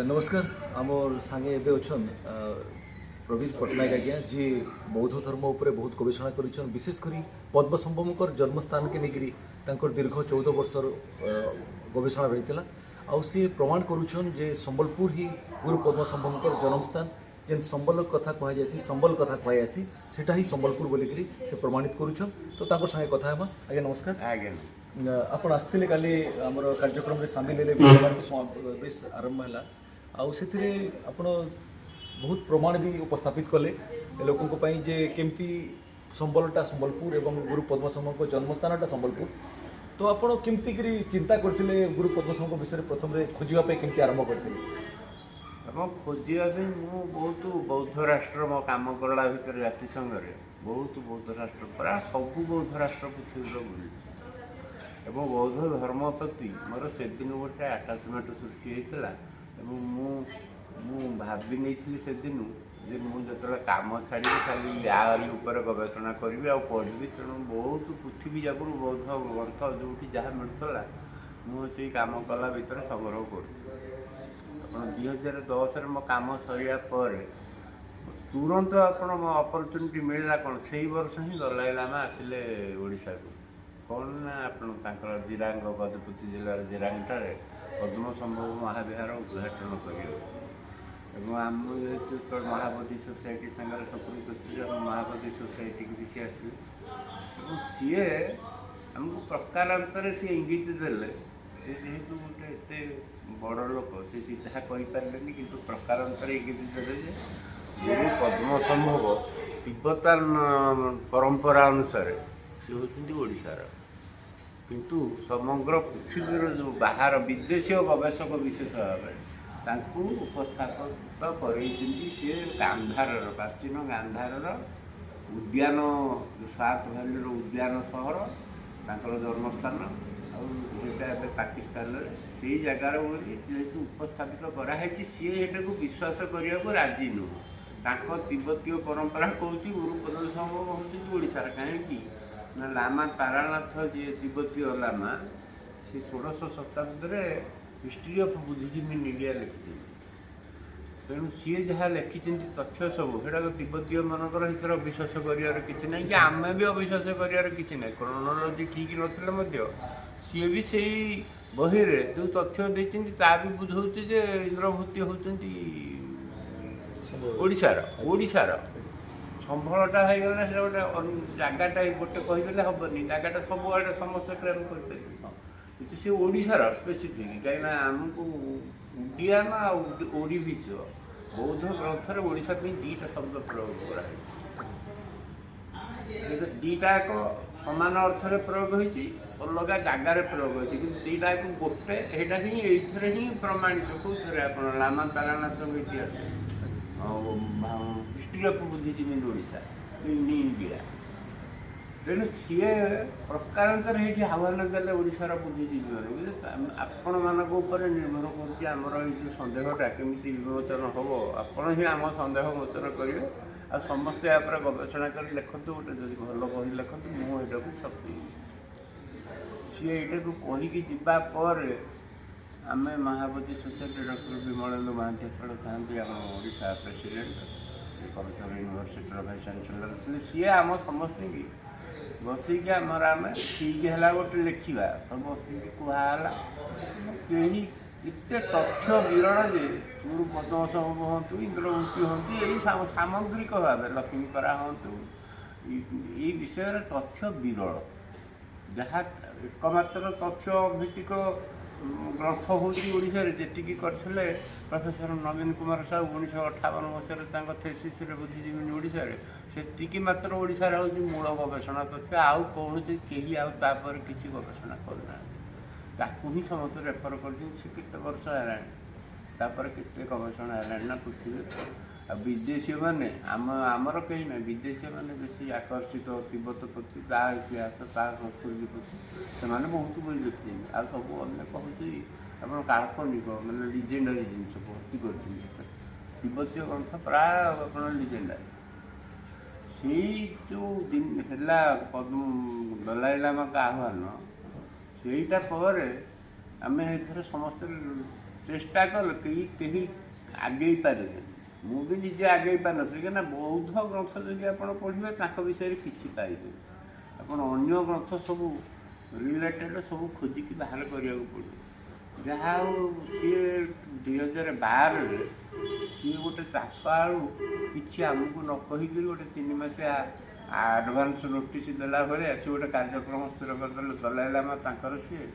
नमस्कार आमर सांगे एबे अछन प्रवीण पट्टनायक आज्ञा जी बौद्ध धर्म उपरे बहुत गवेषणा कर विशेषकर पद्मसंभवकर जन्मस्थान के लेकिन दीर्घ 14 वर्षर गवेषणा रही आउ सी प्रमाण करुछन जे संबलपुर ही गुरु पद्मसंभवकर जन्मस्थान जेन संबल कथा कहुसी संबल कथा कहुसी सेटा ही संबलपुर बोलिकी से प्रमाणित करुछन तो तांको संगे कथा हेबा। आज्ञा नमस्कार। आज्ञा आपण आसते काली आमर कार्यक्रम में सामिल हेले बेस आरंभ है आउ से आपण बहुत प्रमाण भी उपस्थापित कले लोकों जे केमती संबलटा संबलपुर एवं गुरु पद्मसंभव जन्मस्थानटा संबलपुर तो आपण केमती चिंता करथिले गुरु पद्मसंभव विषय प्रथम खोजापी केमती आरंभ करथिले? खोजापी मु बहुत बौद्ध राष्ट्र मो कम करला भर जातिसंघ बहुत बौद्ध राष्ट्र प्राय सब बौद्ध राष्ट्र पृथ्वी बुली एवं बौद्ध धर्म प्रति मोर से दिन गोटे आटाचमेंट सृष्टि होता भावी नहीं से दिन जे मुझे कम छाड़ी खाली यारी उपर गवेषणा करी आ पढ़ी तेणु बहुत पृथ्वी जाक बौद्ध ग्रंथ जो जहाँ मिलूला मुझे कम कला भितर संग्रह कर 2010 मो कम सरिया पर तुरंत आपण अपरचुनिटी मिलला कौन से वर्ष ही दलाई लामा आसिले ओडिशा को कौन ना आप जिरांग गजपति जिलार जिरांगठार पद्म संभव महाविहार उद्घाटन कर आम जो महाबोधि सोसाइटी सागर संपृक्त महाबोधि सोसाइटी की भी सी सी आमको प्रकारांतर सी इंगित देले सी जेहेतु गोटे एत बड़ लोक सी सीधा कहीपारे कि प्रकारांतर इंगित देले गुरु पद्म संभव तिब्बतान परंपरा अनुसार सी होती ओडिशार किंतु समग्र पृथ्वीर जो बाहर विदेशी गवेषक विशेष भाव उपस्थापित कर सी गांधार प्राचीन गांधार उद्यान सात भैली उद्यान सहर तांकर जन्मस्थान आटा पाकिस्तान से जगार जेहेतु उपस्थापित कराई सी को विश्वास करने को राजी नुह तिब्बतीय परंपरा कौन गुरु पद्म संभव होती ओडिशार कहीं ना लामा तारानाथ जी तिब्बतीय लामा से 16 शताब्दी history of Buddhism in India लिखी तेणु सी जहाँ लिखी तथ्य सब से तिब्बतीय मानकर हितर अविश्वास कर कि ना कि आम भी अविश्वास कर कि ना क्रोनोलॉजी ठीक ना सी भी से बही जो तथ्य देती भी बुझाऊँ जे इंद्रभूति होती ओडिशार संभलटा हो गला गोटे जगटा गोटे कहीदेले हेनी जगटा सब आड़े समस्त क्लेम कर सी ओडिशार स्पेसीफिक कहीं आमको उडियान ओडी विश्व बौद्ध ग्रंथर ओडिशा दीटा शब्द प्रयोग कर दीटा एक सामान अर्थ प्रयोग होती अलग जगार प्रयोग होती कि दीटा एक गोटे यहाँ ही प्रमाणित कौन आप लामा तारानाथ इतिहास history of Buddhism in Odisha in India तेणु सी प्रकारांतर ये आह्वान देले ओडिशार बुद्धिजीवी आपण मानक निर्भर करमर ये सन्देहटा केमी विमोचन हम आपण ही आम सन्देह मोचन करेंगे आ समस्ते या गवेषणा कर लिखु गोटे जब भल बही लिखु मुझे छपी सी यहाँ को कहीकि जापर आम महाबोधि सोसाइटी डॉक्टर विमलेंदु महांती था आम Odisha president culture university vice chancellor थे सी आम समस्त की बसिक आमर आम ठीक है गोटे लिखा समस्त कहला कहीं एत तथ्य विरल जे गुरु पद्म संभव हूँ इंद्रभूति हूँ यही सामग्रिक भाव लक्ष्मीपरा हूँ ये विषय तथ्य विरल जहाँ एकमात्र तथ्य भित्तिक ग्रंथ होशा जी करते प्रोफेसर नवीन कुमार साहू 1958 मसीह थेसिस बुद्धिजीवी ओडिशा से मात्र ओडिशा हूँ मूल गवेषणा तथ्य आउ कौन कहीं आपर किसी गवेषणा करना ताकू ही समस्त रेफर कर केते वर्ष है केते गवेषणा है ना पृथ्वी आ विदेशी मैंने आमर कहीं ना विदेशी मैंने बेसी आकर्षित तिब्बत प्रति इतिहास संस्कृति प्रति से बहुत बड़ी देखते आ सब अनेक हूँ आप काल्पनिक मैंने लिजेंडरी जिन भर्ती कर तिब्बतीय ग्रंथ प्राय आप लिजेंडरी से जो दिन है पद्म दलाई लामा का आह्वान सेटा पर आम ए समस्त ଚେଷ୍ଟା କଲେ କେହି ଆଗେଇ ପାରିବେନି। ମୁଁ ବି ନିଜେ ଆଗେଇ ପାରିନଥିଲି, କାହିଁକିନା ବୌଦ୍ଧ ଗ୍ରନ୍ଥ ଯଦି ଆପଣ ପଢ଼ିବେ ତାଙ୍କ ବିଷୟରେ କିଛି ପାଇବେ। ଆପଣ ଅନ୍ୟ ଗ୍ରନ୍ଥ ସବୁ ରିଲେଟେଡ଼୍ ସବୁ ଖୋଜିକି ବାହାର କରିବାକୁ ପଡ଼ିବ। ଯାହା ହଉ ସିଏ 2012ରେ ସିଏ ଗୋଟେ ତାଙ୍କ ଆଳୁ କିଛି ଆମକୁ ନ କହିକିରି ଗୋଟେ 3 ମାସିଆ ଆଡ଼ଭାନ୍ସ ନୋଟିସ୍ ଦେଲା ଭଳିଆ ସେ ଗୋଟେ କାର୍ଯ୍ୟକ୍ରମ ସ୍ଥିର କରିଦେଲେ, ଚଲାଇଲା ମା ତାଙ୍କର ସିଏ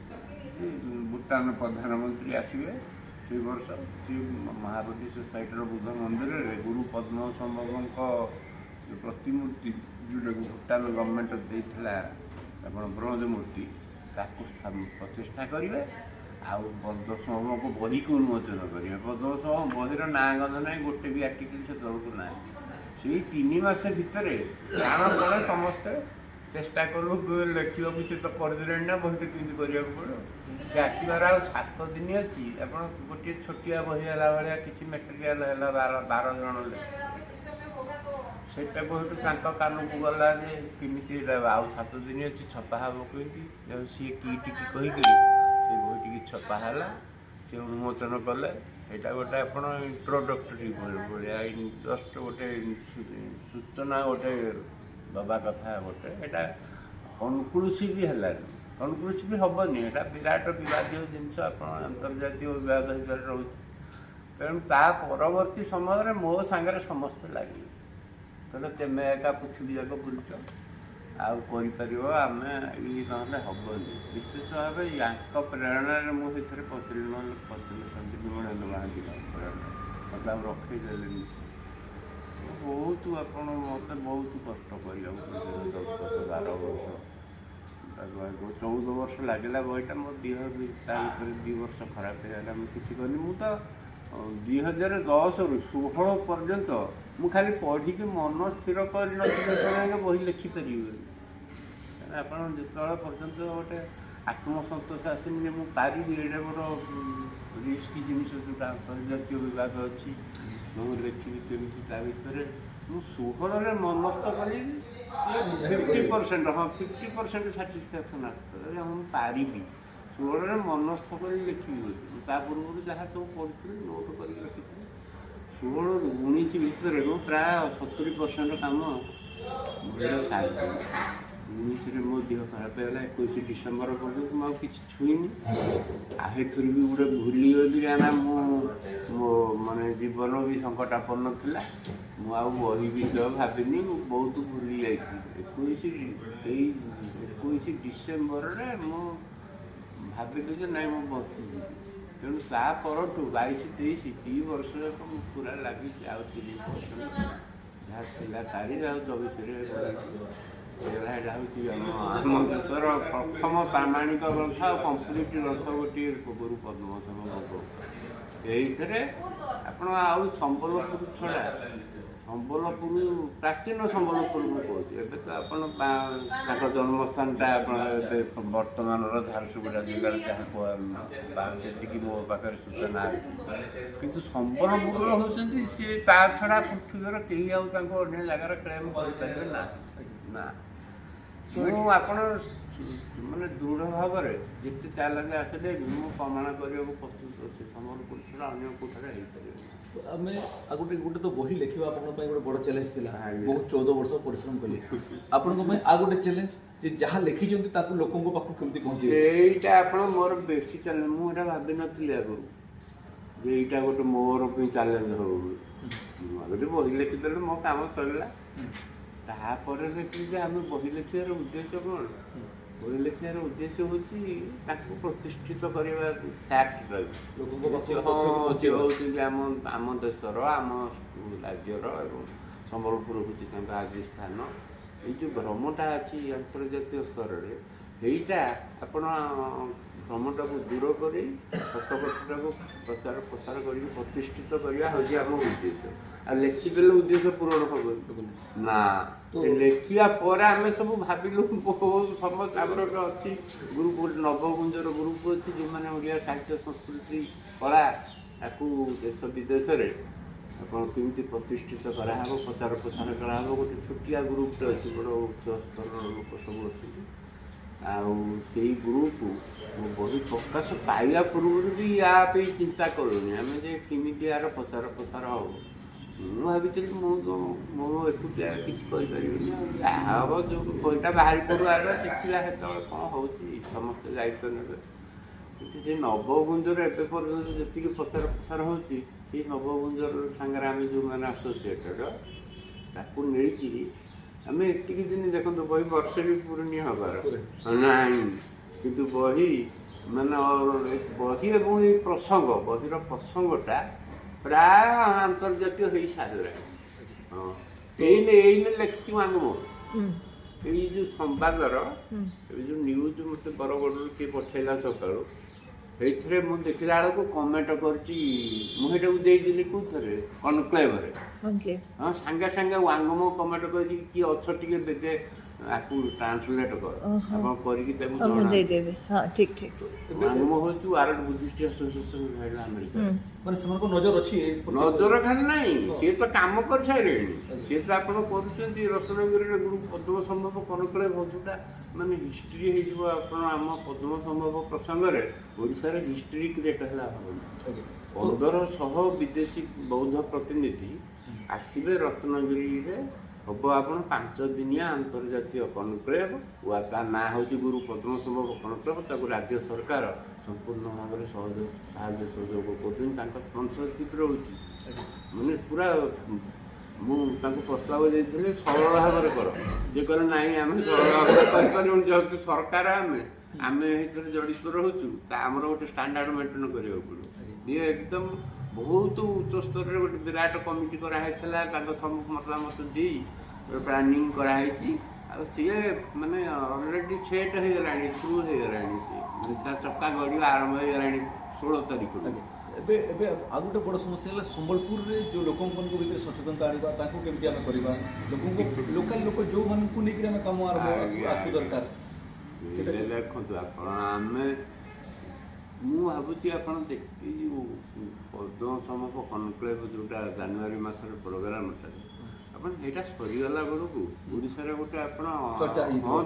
ଭୁଟାନ ପ୍ରଧାନମନ୍ତ୍ରୀ ଆସିବେ ସେଇ ବର୍ଷ। ସିଏ ମହାବୋଧି ସୋସାଇଟିର ବୁଦ୍ଧ ମନ୍ଦିରରେ ଗୁରୁ ପଦ୍ମସମ୍ଭବଙ୍କ ପ୍ରତିମୂର୍ତ୍ତି ଯେଉଁଟାକୁ ଭୁଟାନ ଗଭର୍ଣ୍ଣମେଣ୍ଟ ଦେଇଥିଲା ଆପଣ ବ୍ରୋଞ୍ଜ ମୂର୍ତ୍ତି, ତାକୁ ପ୍ରତିଷ୍ଠା କରିବେ। ଆଉ ପଦ୍ମସମ୍ଭବଙ୍କ ବହିକୁ ଉନ୍ମୋଚନ କରିବେ। ପଦ୍ମସମ୍ଭବ ବହିର ନାଁ ଗନ୍ଧ ନାହିଁ, ଗୋଟେ ବି ଆର୍ଟିକଲ୍ ସେତେବେଳକୁ ନାହିଁ। ସେଇ 3 ମାସ ଭିତରେ ପ୍ରାଣପଣେ ସମସ୍ତେ ଚେଷ୍ଟା କଲୁ ଲେଖିବାକୁ। ସେ ତ କରିଦେଲେଣି ନା, ବହିଟା କେମିତି କରିବାକୁ ପଡ଼ିବ। ସେ ଆସିବାର ଆଉ 7 ଦିନ ଅଛି। ଆପଣ ଗୋଟିଏ ଛୋଟିଆ ବହି ହେଲା ଭଳିଆ କିଛି ମେଟେରିଆଲ୍ ହେଲା 12 ଜଣ ସେଇଟାକୁ ହେଠୁ ତାଙ୍କ କାନକୁ ଗଲା ଯେ କେମିତି ଆଉ 7 ଦିନ ଅଛି, ଛପା ହେବ କେମିତି। ସିଏ ଟିକି କହିକିରି ସେ ବହିଟିକି ଛପା ହେଲା, ସେ ଉନ୍ମୋଚନ କଲେ। ସେଇଟା ଗୋଟେ ଆପଣ ଇଣ୍ଟ୍ରୋଡକ୍ଟରୀ ଭଳିଆ ଜଷ୍ଟ ଗୋଟେ ସୂଚନା ଗୋଟେ ଦେବା କଥା ଗୋଟେ। ଏଇଟା କନକ୍ଲୁସିଭ୍ ହେଲାନି, କନକ୍ଲୁସିଭ୍ ହେବନି। ଏଇଟା ବିରାଟ ବିବାଦୀୟ ଜିନିଷ, ଆପଣ ଆନ୍ତର୍ଜାତୀୟ ବିବାଦ ଭିତରେ ରହୁଛି। ତେଣୁ ତା ପରବର୍ତ୍ତୀ ସମୟରେ ମୋ ସାଙ୍ଗରେ ସମସ୍ତେ ଲାଗିଲେ, କହିଲେ ତେମେ ଏକା ପୃଥିବୀ ଯାକ ବୁଲୁଛ, ଆଉ କରିପାରିବ, ଆମେ ଇଏ ନହେଲେ ହେବନି। ବିଶେଷ ଭାବେ ୟାଙ୍କ ପ୍ରେରଣାରେ ମୁଁ ସେଥିରେ ପଶିଲି, ନହେଲେ ପଶିନଥାନ୍ତି। ବିମଳେନ୍ଦ୍ର ମହାନ୍ତିଙ୍କ ପ୍ରେରଣା ମୋତେ ଆଉ ରଖେଇଦେଲେନି। ବହୁତ ଆପଣ ମୋତେ ବହୁତ କଷ୍ଟ କରିବାକୁ ପଡ଼ିଥିଲା 10-12 ବର୍ଷ। 14 ବର୍ଷ ଲାଗିଲା ବହିଟା। ମୋ ଦେହ ବି ତା ଭିତରେ 2 ବର୍ଷ ଖରାପ ହେଇଗଲା, ମୁଁ କିଛି କରିନି। ମୁଁ ତ 2010ରୁ 16 ପର୍ଯ୍ୟନ୍ତ ମୁଁ ଖାଲି ପଢ଼ିକି ମନ ସ୍ଥିର କରିନଥିଲି ଯେତେବେଳେ ବହି ଲେଖିପାରିବି ବୋଲି। ଆପଣ ଯେତେବେଳେ ପର୍ଯ୍ୟନ୍ତ ଗୋଟେ ଆତ୍ମସନ୍ତୋଷ ଆସିନି ଯେ ମୁଁ ପାରିବି, ଏଇଟା ମୋର ରିସ୍କ ଜିନିଷ ଯେଉଁଟା ଆନ୍ତର୍ଜାତୀୟ ବିଭାଗ ଅଛି, ମୁଁ ଲେଖିବି କେମିତି। ତା ଭିତରେ ମୁଁ 16ରେ ମନସ୍ଥ କଲି 50%, ହଁ 50% ସାଟିସ୍ଫ୍ୟାକ୍ସନ୍ ଆସିଥିଲା, ମୁଁ ପାରିବି। 16ରେ ମନସ୍ଥ କରି ଲେଖିବି ବୋଲି। ତା ପୂର୍ବରୁ ଯାହା ସବୁ ପଢ଼ିଥିଲି ନୋଟ୍ କରିକି ଲେଖିଥିଲି। 16ରୁ 19 ଭିତରେ ମୁଁ ପ୍ରାୟ 70% କାମ ବହିର ସାରିଥିଲି। 19ରେ ମୋ ଦେହ ଖରାପ ହେଇଗଲା। 21 ଡିସେମ୍ବର ପର୍ଯ୍ୟନ୍ତ ମୁଁ ଆଉ କିଛି ଛୁଇଁନି। ଏଥିରୁ ବି ଗୋଟେ ଭୁଲିଗଲି, କାହିଁକିନା ମୋ ମାନେ ଜୀବନ ବି ସଙ୍କଟାପନ୍ନ ଥିଲା। ମୁଁ ଆଉ ବହି ବିଷୟ ଭାବିନି, ମୁଁ ବହୁତ ଭୁଲି ଯାଇଥିଲି। 21 ଡିସେମ୍ବରରେ ମୁଁ ଭାବିଲି ଯେ ନାଇଁ ମୁଁ ବସିଯିବି। ତେଣୁ ତା ପରଠୁ 22-23 2 ବର୍ଷ ଯାକ ମୁଁ ପୁରା ଲାଗିଛି। ଆଉ 30% ଯାହା ଥିଲା ସାରିକି ଆଉ 24ରେ ହେଇଗଲା। ଏଇଟା ହେଉଛି ଆମ ଦେଶର ପ୍ରଥମ ପ୍ରାମାଣିକ ଗ୍ରନ୍ଥ ଆଉ କମ୍ପ୍ଲିଟ୍ ଗ୍ରନ୍ଥ ଗୋଟିଏ ଗୁରୁ ପଦ୍ମସମ୍ଭବଙ୍କ। ଏଇଥିରେ ଆପଣ ଆଉ ସମ୍ବଲପୁର ଛଡ଼ା, ସମ୍ବଲପୁର ପ୍ରାଚୀନ ସମ୍ବଲପୁର ମୁଁ କହୁଛି। ଏବେ ତ ଆପଣ ତାଙ୍କ ଜନ୍ମସ୍ଥାନଟା ଆପଣ ଏବେ ବର୍ତ୍ତମାନର ଝାରସୁଗୁଡ଼ା ଜିଲ୍ଲାରେ ଯାହା ଯେତିକି ମୋ ପାଖରେ ସୂଚନା ଅଛି। କିନ୍ତୁ ସମ୍ବଲପୁର ହେଉଛନ୍ତି ସିଏ, ତା ଛଡ଼ା ପୃଥିବୀର କେହି ଆଉ ତାଙ୍କୁ ଅନ୍ୟ ଜାଗାରେ କ୍ଲେମ୍ କରିପାରିବେ ନା। ମୁଁ ଆପଣ ମାନେ ଦୃଢ଼ ଭାବରେ ଯେତେ ଚ୍ୟାଲେଞ୍ଜ ଆସିଲେ ମୁଁ ପ୍ରମାଣ କରିବାକୁ ପ୍ରସ୍ତୁତ ଅଛି, ସମ୍ବଲପୁର ଛଡ଼ା ଅନ୍ୟ କେଉଁଠାରେ ହେଇପାରିବ। ତ ଆମେ ଆଉ ଗୋଟେ ତ ବହି ଲେଖିବା ଆପଣଙ୍କ ପାଇଁ ଗୋଟେ ବଡ଼ ଚ୍ୟାଲେଞ୍ଜ ଥିଲା। ବହୁତ 14 ବର୍ଷ ପରିଶ୍ରମ କଲେ। ଆପଣଙ୍କ ପାଇଁ ଆଉ ଗୋଟେ ଚ୍ୟାଲେଞ୍ଜ ଯେ ଯାହା ଲେଖିଛନ୍ତି ତାକୁ ଲୋକଙ୍କ ପାଖକୁ କେମିତି ପହଞ୍ଚିବେ। ଏଇଟା ଆପଣ ମୋର ବେଶୀ ଚ୍ୟାଲେଞ୍ଜ। ମୁଁ ଏଇଟା ଭାବିନଥିଲି ଆଗରୁ ଯେ ଏଇଟା ଗୋଟେ ମୋର ପାଇଁ ଚ୍ୟାଲେଞ୍ଜ ହେବ ବୋଲି। ଯଦି ବହି ଲେଖିଦେଲେ ମୋ କାମ ସରିଲା। ତାପରେ ଦେଖିଲି ଯେ ଆମେ ବହି ଲେଖିବାର ଉଦ୍ଦେଶ୍ୟ କ'ଣ? ବହି ଲେଖିବାର ଉଦ୍ଦେଶ୍ୟ ହେଉଛି ତାକୁ ପ୍ରତିଷ୍ଠିତ କରିବା। ଫ୍ୟାକ୍ଟ ହେଉଛନ୍ତି ଆମ ଦେଶର, ଆମ ରାଜ୍ୟର ଏବଂ ସମ୍ବଲପୁର ହେଉଛି ତାଙ୍କ ଆଜି ସ୍ଥାନ। ଏଇ ଯେଉଁ ଭ୍ରମଟା ଅଛି ଆନ୍ତର୍ଜାତୀୟ ସ୍ତରରେ, ଏଇଟା ଆପଣ ଭ୍ରମଟାକୁ ଦୂର କରି ସତ କଥାଟାକୁ ପ୍ରଚାର ପ୍ରସାର କରିକି ପ୍ରତିଷ୍ଠିତ କରିବା ହେଉଛି ଆମ ଉଦ୍ଦେଶ୍ୟ। ଆଉ ଲେଖିଦେଲେ ଉଦ୍ଦେଶ୍ୟ ପୂରଣ ହେବନି ନା। ଲେଖିବା ପରେ ଆମେ ସବୁ ଭାବିଲୁ, ସମସ୍ତେ ଆମର ଗୋଟେ ଅଛି ଗ୍ରୁପ୍, ଗୋଟେ ନବଗୁଞ୍ଜର ଗ୍ରୁପ୍ ଅଛି, ଯେଉଁମାନେ ଓଡ଼ିଆ ସାହିତ୍ୟ ସଂସ୍କୃତି କଳା ତାକୁ ଦେଶ ବିଦେଶରେ ଆପଣ କେମିତି ପ୍ରତିଷ୍ଠିତ କରାହେବ, ପ୍ରଚାର ପ୍ରସାର କରାହେବ। ଗୋଟେ ଛୋଟିଆ ଗ୍ରୁପ୍ଟେ ଅଛି, ବଡ଼ ଉଚ୍ଚ ସ୍ତରର ଲୋକ ସବୁ ଅଛନ୍ତି। ଆଉ ସେଇ ଗ୍ରୁପ୍ ମୋ ବହି ପ୍ରକାଶ ପାଇବା ପୂର୍ବରୁ ବି ୟା ପାଇଁ ଚିନ୍ତା କରୁନି ଆମେ ଯେ କେମିତି ଏହାର ପ୍ରଚାର ପ୍ରସାର ହେବ। ମୁଁ ଭାବିଥିଲି ମୁଁ ଏକୁଟିଆ କିଛି କହିପାରିବିନି ଆଉ ଯାହା ହେବ ଯେଉଁ ବହିଟା ବାହାରି ପଡ଼ୁ ଆଗ ଦେଖିବା ସେତେବେଳେ କ'ଣ ହେଉଛି ସମସ୍ତେ ଦାୟିତ୍ୱ ନେବେ। କିନ୍ତୁ ସେ ନବଗୁଞ୍ଜର ଏବେ ପର୍ଯ୍ୟନ୍ତ ଯେତିକି ପ୍ରଚାର ପ୍ରସାର ହେଉଛି ସେଇ ନବଗୁଞ୍ଜର ସାଙ୍ଗରେ ଆମେ ଯେଉଁମାନେ ଆସୋସିଏଟେଡ଼ ତାକୁ ନେଇକିରି ଆମେ ଏତିକି ଦିନ ଦେଖନ୍ତୁ ବହି ବର୍ଷେ ବି ପୂର୍ଣ୍ଣି ହେବାର ନାହିଁ କିନ୍ତୁ ବହି ମାନେ ବହି ଏବଂ ଏଇ ପ୍ରସଙ୍ଗ ବହିର ପ୍ରସଙ୍ଗଟା ପ୍ରାୟ ଆନ୍ତର୍ଜାତୀୟ ହେଇସାରିଲାଣି। ହଁ ଏଇନେ ଲେଖିଛି ମାଙ୍ଗୁମ ଏଇ ଯେଉଁ ସମ୍ବାଦର ଏବେ ଯେଉଁ ନ୍ୟୁଜ୍ ମୋତେ ବରଗଡ଼ରୁ କିଏ ପଠେଇଲା ସକାଳୁ ସେଇଥିରେ ମୁଁ ଦେଖିଲା ବେଳକୁ କମେଣ୍ଟ କରିଛି ମୁଁ ସେଇଟାକୁ ଦେଇଦେଲି କେଉଁଥିରେ କନକ୍ଲେଭରେ। ହଁ ସାଙ୍ଗେ ସାଙ୍ଗେ ୱାଙ୍ଗମ କମେଣ୍ଟ କରିକି କିଏ ଅଛ ଟିକେ ବେଗେ ଆକୁ ଟ୍ରାନ୍ସଲେଟ୍ କର ଆପଣ କରିକି ତାକୁ ଦେଇଦେବେ। ହଁ ଠିକ୍ ଠିକ୍। ୱାଙ୍ଗମ ହେଉଛି ୱାର୍ଲଡ ବୁଦ୍ଧିଷ୍ଟ ଆସୋସିଏସନ୍ ରହିଲା ଆମେରିକା। ମାନେ ସେମାନଙ୍କ ନଜର ଅଛି ନଜର ଖାଲି ନାହିଁ ସିଏ ତ କାମ କରିସାରିଲେଣି। ସିଏ ତ ଆପଣ କରୁଛନ୍ତି ରତ୍ନଗିରିରେ ଗୁରୁ ପଦ୍ମ ସମ୍ଭବ କନକ୍ଲେଭ ଯେଉଁଟା ମାନେ ହିଷ୍ଟ୍ରି ହେଇଯିବ ଆପଣ ଆମ ପଦ୍ମ ସମ୍ଭବ ପ୍ରସଙ୍ଗରେ ଓଡ଼ିଶାରେ ହିଷ୍ଟ୍ରି କ୍ରିଏଟ୍ ହେଲା ଭାବନ୍ତୁ। 1500 ବିଦେଶୀ ବୌଦ୍ଧ ପ୍ରତିନିଧି ଆସିବେ ରତ୍ନଗିରିରେ ହେବ ଆପଣ 5 ଦିନିଆ ଆନ୍ତର୍ଜାତୀୟ କନକ୍ଲେଭ ତା ନାଁ ହେଉଛି ଗୁରୁ ପଦ୍ମ ସମ୍ଭବ କନକ୍ଲେଭ। ତାକୁ ରାଜ୍ୟ ସରକାର ସମ୍ପୂର୍ଣ୍ଣ ଭାବରେ ସାହାଯ୍ୟ ସହଯୋଗ କରୁଛନ୍ତି ତାଙ୍କ ସ୍ପନ୍ସରସିପ୍ ରହୁଛି। ମାନେ ପୁରା ମୁଁ ତାଙ୍କୁ ପ୍ରସ୍ତାବ ଦେଇଥିଲି ସରଳ ଭାବରେ କର ଯେ କହିଲେ ନାହିଁ ଆମେ ସରଳ ଭାବରେ କରିପାରିବୁନି ଯେହେତୁ ସରକାର ଆମେ ସେଥିରେ ଜଡ଼ିତ ରହୁଛୁ ତା ଆମର ଗୋଟେ ଷ୍ଟାଣ୍ଡାର୍ଡ଼ ମେଣ୍ଟେନ୍ କରିବାକୁ ପଡ଼ିବ। ଇଏ ଏକଦମ ବହୁତ ଉଚ୍ଚ ସ୍ତରରେ ଗୋଟେ ବିରାଟ କମିଟି କରାହେଇଥିଲା ତାଙ୍କ ସବୁ ମତାମତ ଦେଇ ପ୍ଲାନିଂ କରାହେଇଛି ଆଉ ସିଏ ମାନେ ଅଲରେଡ଼ି ସେଟ୍ ହେଇଗଲାଣି ଥ୍ରୁ ହେଇଗଲାଣି ସିଏ ତା ଚକା ଗଡ଼ିବା ଆରମ୍ଭ ହେଇଗଲାଣି 16 ତାରିଖରୁ। ଏବେ ଏବେ ଆଉ ଗୋଟେ ବଡ଼ ସମସ୍ୟା ହେଲା ସମ୍ବଲପୁରରେ ଯେଉଁ ଲୋକମାନଙ୍କ ଭିତରେ ସଚେତନତା ଆଣିବା ତାଙ୍କୁ କେମିତି ଆମେ କରିବା ଲୋକଙ୍କୁ ଲୋକାଲ ଲୋକ ଯେଉଁମାନଙ୍କୁ ନେଇକରି ଆମେ କାମ ଆରମ୍ଭ ଦରକାର ସେଇଟା ଦେଖନ୍ତୁ ଆପଣ ମୁଁ ଭାବୁଛି ଆପଣ ଏଇ ଯେଉଁ ପଦ୍ମ ସମ୍ଭବ କନକ୍ଲେଭ ଯେଉଁଟା ଜାନୁଆରୀ ମାସରେ ପ୍ରୋଗ୍ରାମଟା ଆପଣ ସେଇଟା ସରିଗଲା ବେଳକୁ ଓଡ଼ିଶାରେ ଗୋଟେ ଆପଣ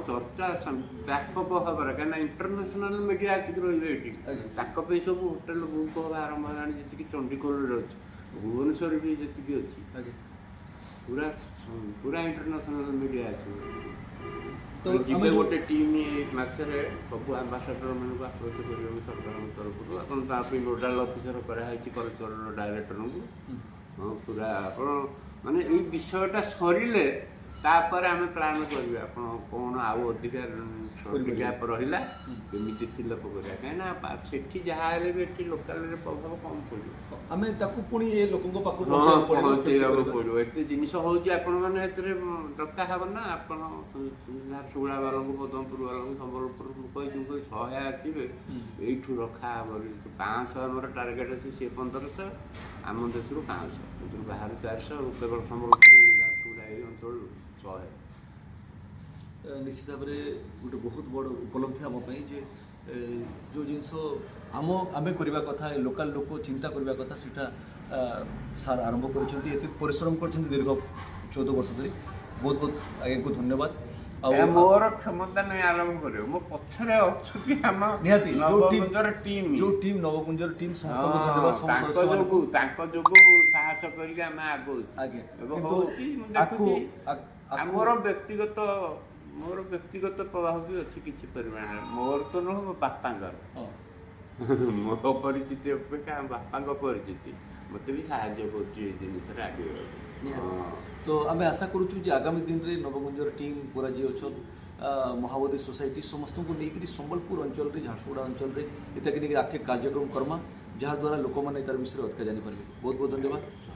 ଚର୍ଚ୍ଚା ବ୍ୟାପକ ଭାବରେ କାହିଁକିନା ଇଣ୍ଟରନ୍ୟାସନାଲ ମିଡ଼ିଆ ଆସିକି ରହିବେ ଏଠି ତାଙ୍କ ପାଇଁ ସବୁ ହୋଟେଲ ବୁକ୍ ହେବା ଆରମ୍ଭ ହେଲାଣି ଯେତିକି ଚଣ୍ଡିଖୋଲରେ ଅଛି ଭୁବନେଶ୍ୱରରେ ବି ଯେତିକି ଅଛି ପୁରା ପୁରା ଇଣ୍ଟରନ୍ୟାସନାଲ ମିଡ଼ିଆ ଆସିବ। ଯିବେ ଗୋଟେ ଟିମ୍ ଏଇ ମାସରେ ସବୁ ଆମ୍ବାସାଡର ମାନଙ୍କୁ ଆପ୍ରୋଚ୍ କରିବାକୁ ସରକାରଙ୍କ ତରଫରୁ ଆପଣ ତା ପାଇଁ ନୋଡାଲ ଅଫିସର କରାହେଇଛି କଲଚରର ଡାଇରେକ୍ଟରଙ୍କୁ। ହଁ ପୁରା ଆପଣ ମାନେ ଏଇ ବିଷୟଟା ସରିଲେ ତାପରେ ଆମେ ପ୍ଲାନ୍ କରିବା ଆପଣ କ'ଣ ଆଉ ଅଧିକା ଗ୍ୟାପ୍ ରହିଲା କେମିତି ଫିଲ୍ଅପ୍ କରିବା କାହିଁକିନା ସେଠି ଯାହା ହେଲେ ବି ଏଠି ଲୋକାଲରେ ପ୍ରଭାବ କମ୍ ପଡ଼ିବ। ଆମେ ତାକୁ ପୁଣି ଏ ଲୋକଙ୍କ ପାଖକୁ ପହଞ୍ଚେଇବାକୁ ପଡ଼ିବ। ଏତେ ଜିନିଷ ହେଉଛି ଆପଣମାନେ ସେଥିରେ ଡକା ହେବ ନା ଆପଣ ଝାରସୁଗୁଡ଼ା ବାଲାଙ୍କୁ ପଦ୍ମପୁର ବାଲାଙ୍କୁ ସମ୍ବଲପୁର କହିଛୁ 100 ଆସିବେ ଏଇଠୁ ରଖା ହେବ 500 ଆମର ଟାର୍ଗେଟ୍ ଅଛି ସିଏ 1500 ଆମ ଦେଶରୁ 500 ସେଥିରୁ ବାହାରୁ 400 କେବଳ ସମ୍ବଲପୁର ଝାରସୁଗୁଡ଼ା ଏଇ ଅଞ୍ଚଳରୁ 100। ନିଶ୍ଚିତ ଭାବରେ ଗୋଟେ ବହୁତ ବଡ଼ ଉପଲବ୍ଧି ଆମ ପାଇଁ ଯେ ଯେଉଁ ଜିନିଷ ଆମେ କରିବା କଥା ଲୋକାଲ ଲୋକ ଚିନ୍ତା କରିବା କଥା ସେଇଟା ସାର୍ ଆରମ୍ଭ କରିଛନ୍ତି ଏତେ ପରିଶ୍ରମ କରିଛନ୍ତି ଦୀର୍ଘ 14 ବର୍ଷ ଧରି ବହୁତ ବହୁତ ଆଜ୍ଞାକୁ ଧନ୍ୟବାଦ। ଆଉ ମୋର କ୍ଷମତା ନାହିଁ ଆରମ୍ଭ କରିବ ମୋ ପଛରେ ଅଛନ୍ତି ଆମ ନିହାତି ନବଗୁଞ୍ଜର ଟିମ୍ ନବଗୁଞ୍ଜର ଟିମ୍ ସମସ୍ତଙ୍କୁ ଧନ୍ୟବାଦ ତାଙ୍କ ଯୋଗୁଁ ସାହସ କରିକି ଆମେ ଆଗଉଛୁ। ମୋର ବ୍ୟକ୍ତିଗତ ପ୍ରଭାବ ବି ଅଛି କିଛି ପରିମାଣରେ ମୋର ତ ନୁହଁ ମୋ ବାପାଙ୍କର ମୋ ପରିଚିତି ଅପେକ୍ଷା ଆମ ବାପାଙ୍କ ପରିଚିତି ମୋତେ ବି ସାହାଯ୍ୟ କରୁଛି ଏଇ ଜିନିଷରେ ଆଗେଇବାକୁ। ତ ଆମେ ଆଶା କରୁଛୁ ଯେ ଆଗାମୀ ଦିନରେ ନବଗୁଞ୍ଜର ଟିମ୍ ପୁରା ଯିଏ ଅଛନ୍ ମହାବୋଧି सोसाइटी समस्त को लेकर संबलपुर अंचल झारसुगुड़ा अंचल में इतने आखे कार्यक्रम करमा जहाँद्वारा लोक मैंने तार विषय अधिक जानीपारे। बहुत बहुत धन्यवाद।